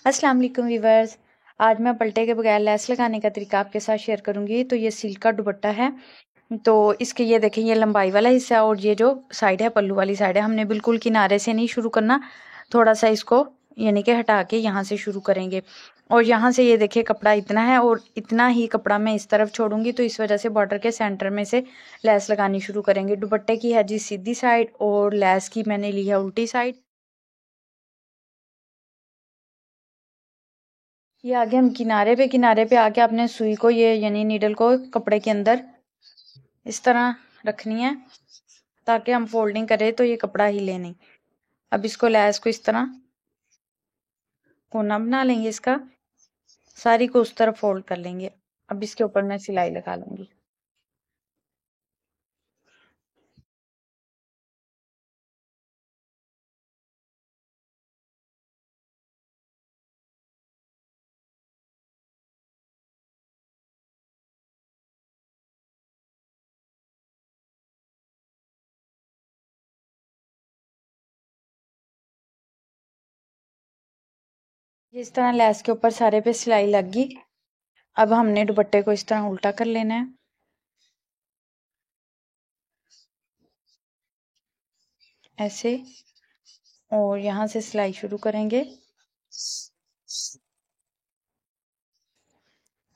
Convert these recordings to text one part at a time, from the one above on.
अस्सलाम वालेकुम व्यूवर्स। आज मैं पलटे के बगैर लेस लगाने का तरीका आपके साथ शेयर करूंगी। तो ये सिल्क का दुपट्टा है। तो इसके ये देखें, ये लंबाई वाला हिस्सा है और ये जो साइड है पल्लू वाली साइड है, हमने बिल्कुल किनारे से नहीं शुरू करना, थोड़ा सा इसको यानी कि हटा के यहाँ से शुरू करेंगे। और यहाँ से ये देखिए कपड़ा इतना है और इतना ही कपड़ा मैं इस तरफ छोड़ूंगी, तो इस वजह से बॉर्डर के सेंटर में से लेस लगानी शुरू करेंगे। दुपट्टे की है जी सीधी साइड और लेस की मैंने ली है उल्टी साइड। ये आगे हम किनारे पे आके अपने सुई को ये यानी नीडल को कपड़े के अंदर इस तरह रखनी है, ताकि हम फोल्डिंग करें तो ये कपड़ा हिले नहीं। अब इसको लैस को इस तरह कोना बना लेंगे इसका, सारी को उस तरफ फोल्ड कर लेंगे। अब इसके ऊपर मैं सिलाई लगा लूंगी। इस तरह लैस के ऊपर सारे पे सिलाई लग गई। अब हमने दुपट्टे को इस तरह उल्टा कर लेना है, ऐसे। और यहाँ से सिलाई शुरू करेंगे।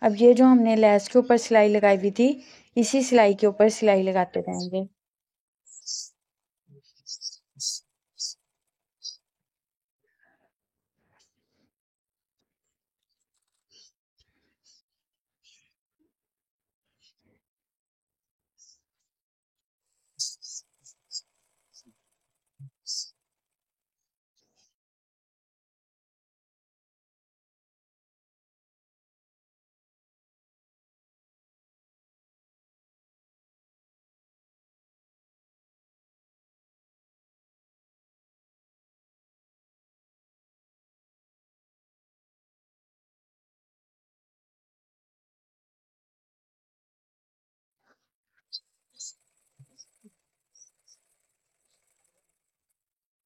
अब ये जो हमने लैस के ऊपर सिलाई लगाई हुई थी, इसी सिलाई के ऊपर सिलाई लगाते रहेंगे।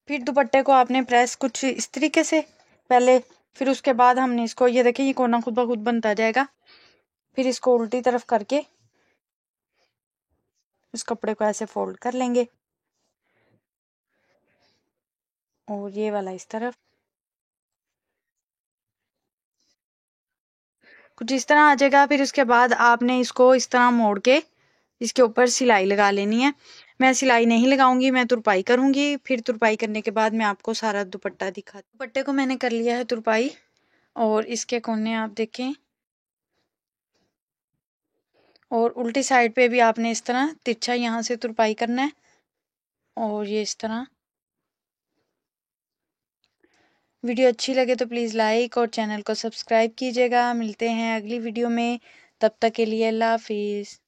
फिर दुपट्टे को आपने प्रेस कुछ इस तरीके से पहले, फिर उसके बाद हमने इसको ये देखिए, ये कोना खुद ब खुद बनता जाएगा। फिर इसको उल्टी तरफ करके इस कपड़े को ऐसे फोल्ड कर लेंगे और ये वाला इस तरफ कुछ इस तरह आ जाएगा। फिर उसके बाद आपने इसको इस तरह मोड़ के इसके ऊपर सिलाई लगा लेनी है। मैं सिलाई नहीं लगाऊंगी, मैं तुरपाई करूंगी। फिर तुरपाई करने के बाद मैं आपको सारा दुपट्टा दुपट्टे को मैंने कर लिया है तुरपाई, और इसके कोने आप देखें, और उल्टी साइड पे भी आपने इस तरह तिरछा यहाँ से तुरपाई करना है और ये इस तरह। वीडियो अच्छी लगे तो प्लीज़ लाइक और चैनल को सब्सक्राइब कीजिएगा। मिलते हैं अगली वीडियो में, तब तक के लिए अल्लाह हाफिज़।